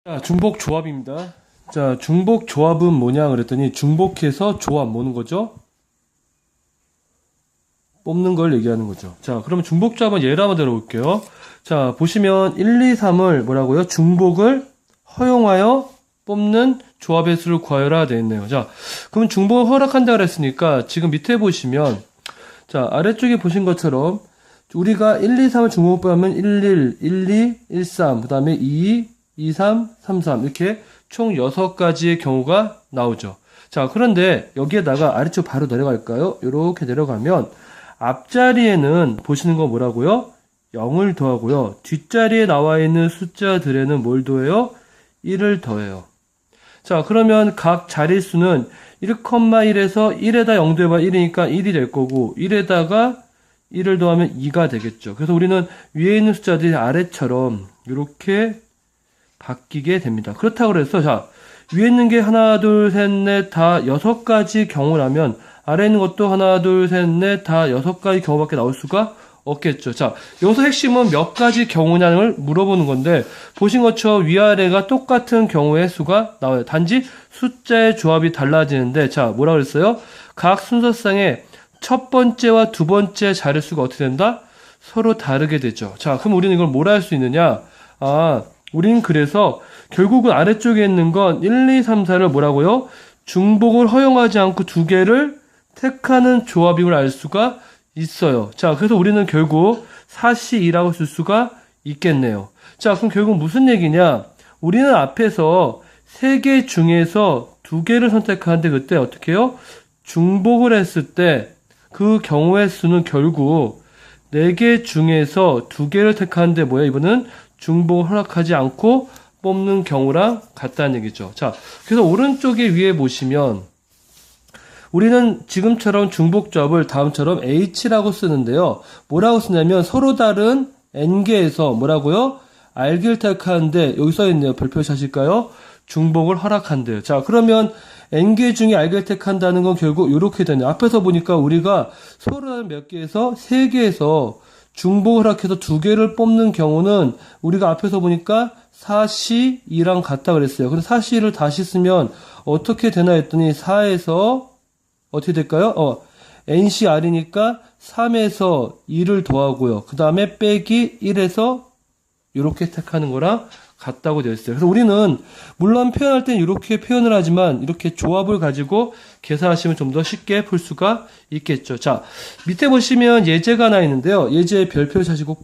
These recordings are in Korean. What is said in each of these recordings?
자, 중복 조합입니다. 자, 중복 조합은 뭐냐 그랬더니 중복해서 조합 뭐는 거죠? 뽑는 걸 얘기하는 거죠. 자, 그러면 중복 조합은 예를 한번 들어볼게요. 자, 보시면 1, 2, 3을 뭐라고요? 중복을 허용하여 뽑는 조합의 수를 구하여라 되어 있네요. 자, 그럼 중복을 허락한다 그랬으니까 지금 밑에 보시면 자, 아래쪽에 보신 것처럼 우리가 1, 2, 3을 중복 뽑으면 1, 2, 1, 3, 그 다음에 2, 2, 3, 3, 3 이렇게 총 6가지의 경우가 나오죠. 자, 그런데 여기에다가 아래쪽 바로 내려갈까요? 이렇게 내려가면 앞자리에는 보시는 거 뭐라고요? 0을 더하고요. 뒷자리에 나와 있는 숫자들에는 뭘 더해요? 1을 더해요. 자, 그러면 각 자릿수는 1,1에서 1에다 0 더해봐 1이니까 1이 될 거고 1에다가 1을 더하면 2가 되겠죠. 그래서 우리는 위에 있는 숫자들이 아래처럼 이렇게 바뀌게 됩니다. 그렇다고 해서 자, 위에 있는 게 하나, 둘, 셋, 넷, 다 6가지 경우라면 아래 있는 것도 하나, 둘, 셋, 넷, 다 6가지 경우밖에 나올 수가 없겠죠. 자, 여기서 핵심은 몇 가지 경우냐를 물어보는 건데 보신 것처럼 위아래가 똑같은 경우의 수가 나와요. 단지 숫자의 조합이 달라지는데 자, 뭐라 그랬어요? 각 순서상의 첫 번째와 두 번째 자릿수가 어떻게 된다? 서로 다르게 되죠. 자, 그럼 우리는 이걸 뭘 할 수 있느냐? 우린 그래서 결국은 아래쪽에 있는 건 1, 2, 3, 4를 뭐라고요? 중복을 허용하지 않고 두 개를 택하는 조합임을 알 수가 있어요. 자, 그래서 우리는 결국 4C2라고 쓸 수가 있겠네요. 자, 그럼 결국 무슨 얘기냐? 우리는 앞에서 3개 중에서 2개를 선택하는데 그때 어떻게 해요? 중복을 했을 때 그 경우의 수는 결국 4개 중에서 2개를 택하는데 뭐야? 이번은 중복을 허락하지 않고 뽑는 경우랑 같다는 얘기죠. 자, 그래서 오른쪽에 위에 보시면 우리는 지금처럼 중복 조합을 다음처럼 H라고 쓰는데요. 뭐라고 쓰냐면 서로 다른 N개에서 뭐라고요? R개를 택하는데 여기 써있네요. 별표시 하실까요? 중복을 허락한대요. 자, 그러면 N개 중에 R개를 택한다는 건 결국 이렇게 되네요. 앞에서 보니까 우리가 서로 다른 몇 개에서 3개에서 중복을 허락해서 2개를 뽑는 경우는 우리가 앞에서 보니까 4C2랑 같다 그랬어요. 근데 4C를 다시 쓰면 어떻게 되나 했더니 4에서 어떻게 될까요? NCR이니까 3에서 2를 더하고요. 그 다음에 빼기 1에서 이렇게 택하는 거랑 같다고 되어 있어요. 그래서 우리는 물론 표현할 땐 이렇게 표현을 하지만 이렇게 조합을 가지고 계산하시면 좀 더 쉽게 풀 수가 있겠죠. 자, 밑에 보시면 예제가 하나 있는데요. 예제 별표 하시고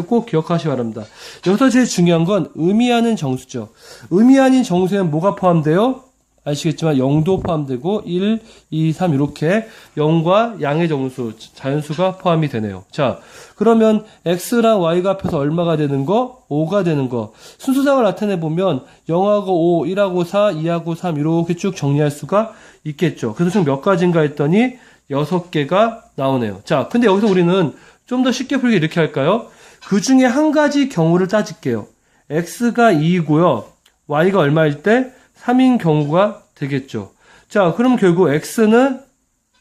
꼭 기억하시기 바랍니다. 여기서 제일 중요한 건 의미하는 정수죠. 의미하는 정수에는 뭐가 포함돼요? 아시겠지만 0도 포함되고 1, 2, 3 이렇게 0과 양의 정수, 자연수가 포함이 되네요. 자, 그러면 x랑 y가 합해서 얼마가 되는 거? 5가 되는 거. 순수상을 나타내보면 0하고 5, 1하고 4, 2하고 3 이렇게 쭉 정리할 수가 있겠죠. 그래서 총 몇 가지인가 했더니 6개가 나오네요. 자, 근데 여기서 우리는 좀 더 쉽게 풀기 이렇게 할까요? 그 중에 한 가지 경우를 따질게요. x가 2이고요. y가 얼마일 때? 3인 경우가 되겠죠. 자, 그럼 결국 x는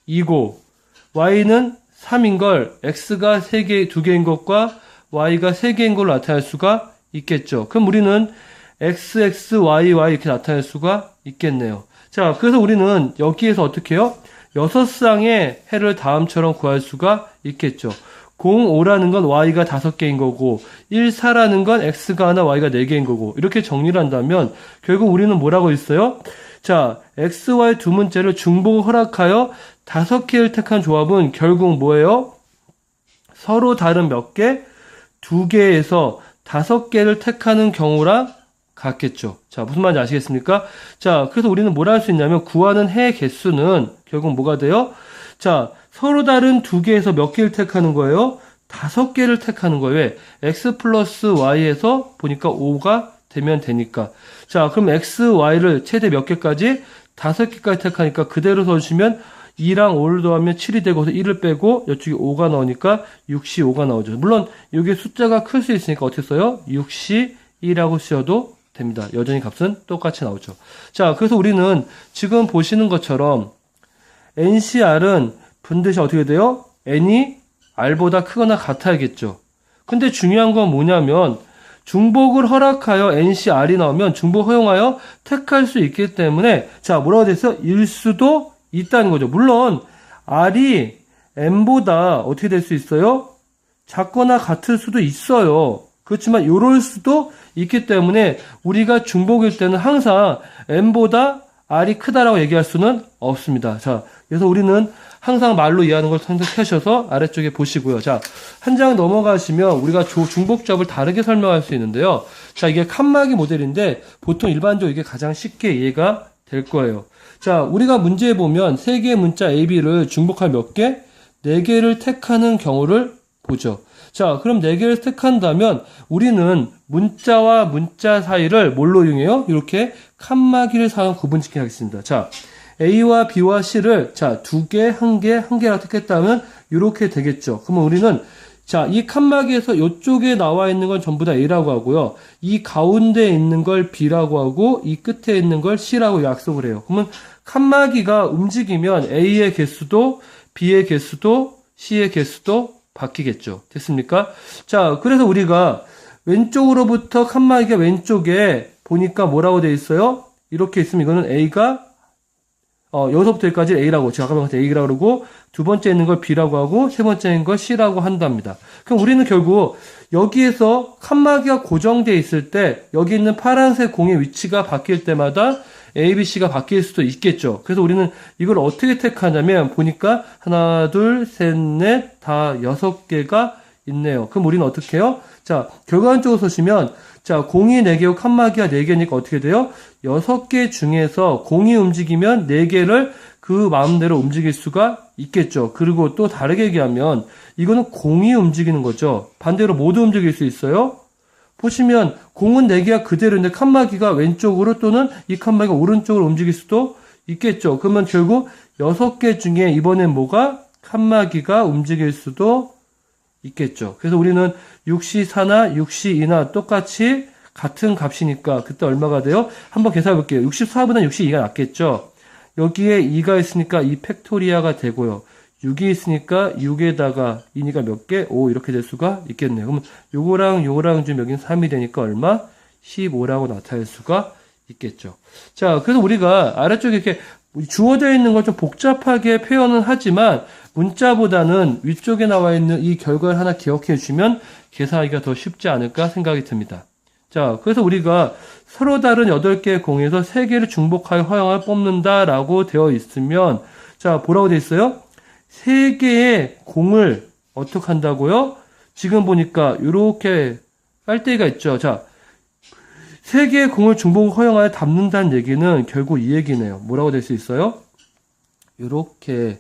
2고 y는 3인 걸 x가 2개인 것과 y가 3개인 걸로 나타낼 수가 있겠죠. 그럼 우리는 x, y, y 이렇게 나타낼 수가 있겠네요. 자, 그래서 우리는 여기에서 어떻게 해요? 6쌍의 해를 다음처럼 구할 수가 있겠죠. 0, 5라는 건 y가 5개인 거고 1, 4라는 건 x가 하나 y가 4개인 거고 이렇게 정리를 한다면 결국 우리는 뭐라고 있어요? 자, x, y 두 문자를 중복을 허락하여 5개를 택한 조합은 결국 뭐예요? 서로 다른 몇 개? 2개에서 5개를 택하는 경우랑 같겠죠. 자, 무슨 말인지 아시겠습니까? 자, 그래서 우리는 뭘 할 수 있냐면 구하는 해 개수는 결국 뭐가 돼요? 자, 서로 다른 2개에서 몇 개를 택하는 거예요? 5개를 택하는 거예요. 왜? x 플러스 y에서 보니까 5가 되면 되니까. 자, 그럼 x, y를 최대 몇 개까지? 5개까지 택하니까 그대로 써주시면 2랑 5를 더하면 7이 되고 1을 빼고 이쪽에 5가 나오니까 6C5가 나오죠. 물론 이게 숫자가 클 수 있으니까 어떻게 써요? 6C2라고 쓰셔도 됩니다. 여전히 값은 똑같이 나오죠. 자, 그래서 우리는 지금 보시는 것처럼 NCR은 분듯이 어떻게 돼요? N이 R보다 크거나 같아야겠죠. 근데 중요한 건 뭐냐면 중복을 허락하여 NCR이 나오면 중복 허용하여 택할 수 있기 때문에 자 뭐라고 돼서 일 수도 있다는 거죠. 물론 R이 N보다 어떻게 될 수 있어요? 작거나 같을 수도 있어요. 그렇지만 이럴 수도 있기 때문에 우리가 중복일 때는 항상 N보다 R이 크다라고 얘기할 수는 없습니다. 자, 그래서 우리는 항상 말로 이해하는 걸 선택하셔서 아래쪽에 보시고요. 자, 한 장 넘어가시면 우리가 중복조합을 다르게 설명할 수 있는데요. 자, 이게 칸막이 모델인데 보통 일반적으로 이게 가장 쉽게 이해가 될 거예요. 자, 우리가 문제에 보면 세 개의 문자 A, B를 중복할 몇 개? 4개를 택하는 경우를 보죠. 자, 그럼 4개를 택한다면 우리는 문자와 문자 사이를 뭘로 이용해요? 이렇게 칸막이를 사용 구분짓기 하겠습니다. 자, A와 B와 C를 자, 2개, 1개, 1개라고 택했다면 이렇게 되겠죠. 그러면 우리는 자, 이 칸막이에서 이쪽에 나와 있는 건 전부 다 A라고 하고요. 이 가운데에 있는 걸 B라고 하고 이 끝에 있는 걸 C라고 약속을 해요. 그러면 칸막이가 움직이면 A의 개수도 B의 개수도 C의 개수도 바뀌겠죠. 됐습니까? 자, 그래서 우리가 왼쪽으로부터 칸막이가 왼쪽에 보니까 뭐라고 되어 있어요? 이렇게 있으면 이거는 A가 여기서부터 여기까지 A라고 제가 아까 말한 A라고 그러고 두 번째 있는 걸 B라고 하고 세 번째 있는 걸 C라고 한답니다. 그럼 우리는 결국 여기에서 칸막이가 고정되어 있을 때 여기 있는 파란색 공의 위치가 바뀔 때마다 A, B, C가 바뀔 수도 있겠죠. 그래서 우리는 이걸 어떻게 택하냐면 보니까 하나, 둘, 셋, 넷, 다 6개가 있네요. 그럼 우리는 어떻게 해요? 자, 결과적으로 보시면 자, 공이 4개고 칸막이가 4개니까 어떻게 돼요? 6개 중에서 공이 움직이면 4개를 그 마음대로 움직일 수가 있겠죠. 그리고 또 다르게 얘기하면 이거는 공이 움직이는 거죠. 반대로 모두 움직일 수 있어요. 보시면 공은 4개가 그대로인데 칸막이가 왼쪽으로 또는 이 칸막이가 오른쪽으로 움직일 수도 있겠죠. 그러면 결국 6개 중에 이번엔 뭐가? 칸막이가 움직일 수도 있겠죠. 그래서 우리는 6C4나 6C2나 똑같이 같은 값이니까 그때 얼마가 돼요? 한번 계산해 볼게요. 64보다 62가 낫겠죠. 여기에 2가 있으니까 2 팩토리아가 되고요. 6이 있으니까 6에다가 2니까 몇 개? 5 이렇게 될 수가 있겠네요. 그러면 요거랑 좀 여기는 3이 되니까 얼마? 15라고 나타낼 수가 있겠죠. 자, 그래서 우리가 아래쪽에 이렇게 주어져 있는 걸 좀 복잡하게 표현은 하지만 문자보다는 위쪽에 나와 있는 이 결과를 하나 기억해 주시면 계산하기가 더 쉽지 않을까 생각이 듭니다. 자, 그래서 우리가 서로 다른 8개의 공에서 3개를 중복하여 허용을 뽑는다라고 되어 있으면 자, 뭐라고 되어 있어요? 3개의 공을 어떻게 한다고요? 지금 보니까 이렇게 빨대가 있죠. 자, 3개의 공을 중복 허용하여 담는다는 얘기는 결국 이 얘기네요. 뭐라고 될 수 있어요? 이렇게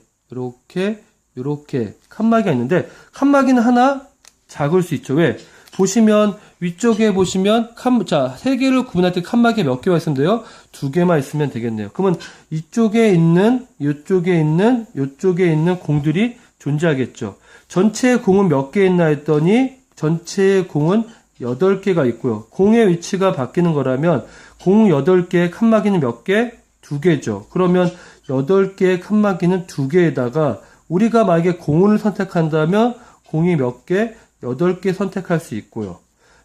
칸막이가 있는데 칸막이는 하나 작을 수 있죠. 왜? 보시면 위쪽에 보시면 자, 3개를 구분할 때 칸막이 몇 개가 있으면 돼요? 2개만 있으면 되겠네요. 그러면 이쪽에 있는 요쪽에 있는 공들이 존재하겠죠. 전체 공은 몇 개 있나 했더니 전체 공은 8개가 있고요. 공의 위치가 바뀌는 거라면 공 8개의 칸막이는 몇 개? 2개죠. 그러면 8개의 칸막이는 2개에다가 우리가 만약에 공을 선택한다면 공이 몇 개? 8개 선택할 수 있고요.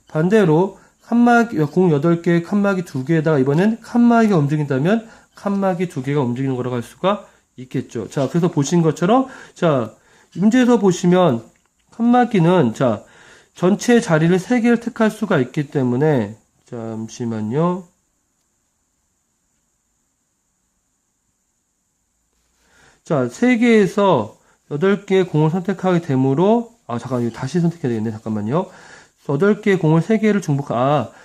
반대로 공 8개의 칸막이 2개에다가 이번엔 칸막이가 움직인다면 칸막이 2개가 움직이는 거라고 할 수가 있겠죠. 자, 그래서 보신 것처럼 자, 문제에서 보시면 칸막이는 자, 전체 자리를 3개를 택할 수가 있기 때문에 잠시만요. 자, 3개에서 8개의 공을 선택하게 되므로 잠깐 이거 다시 선택해야 되겠네. 잠깐만요. 8개의 공을 3개를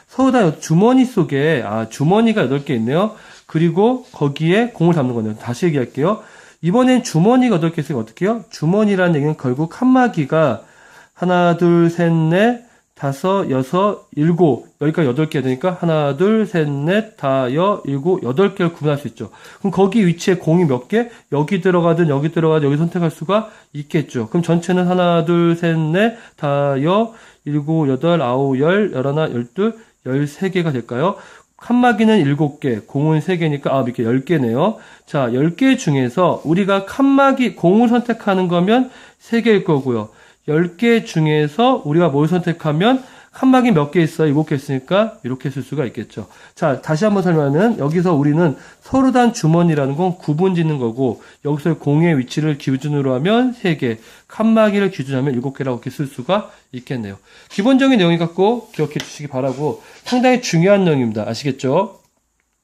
서로 다 주머니 속에 주머니가 8개 있네요. 그리고 거기에 공을 담는 거네요. 다시 얘기할게요. 이번엔 주머니가 8개 있으니까 어떻게 해요? 주머니라는 얘기는 결국 칸막이가 하나, 둘, 셋, 넷, 다섯, 여섯, 일곱, 여기까지 8개 되니까 하나, 둘, 셋, 넷, 다, 일곱, 8개를 구분할 수 있죠. 그럼 거기 위치에 공이 몇 개? 여기 들어가든 여기 선택할 수가 있겠죠. 그럼 전체는 하나, 둘, 셋, 넷, 다, 일곱, 여덟, 아홉, 열하나, 열둘, 13개가 될까요? 칸막이는 7개, 공은 3개니까 이렇게 10개네요. 자, 10개 중에서 우리가 공을 선택하는 거면 3개일 거고요. 10개 중에서 우리가 뭘 선택하면 칸막이 몇 개 있어요? 7개 있으니까 이렇게 쓸 수가 있겠죠. 자, 다시 한번 설명하면 여기서 우리는 서로 단 주머니라는 건 구분 짓는 거고 여기서 공의 위치를 기준으로 하면 3개, 칸막이를 기준으로 하면 7개라고 이렇게 쓸 수가 있겠네요. 기본적인 내용이 갖고 기억해 주시기 바라고 상당히 중요한 내용입니다. 아시겠죠?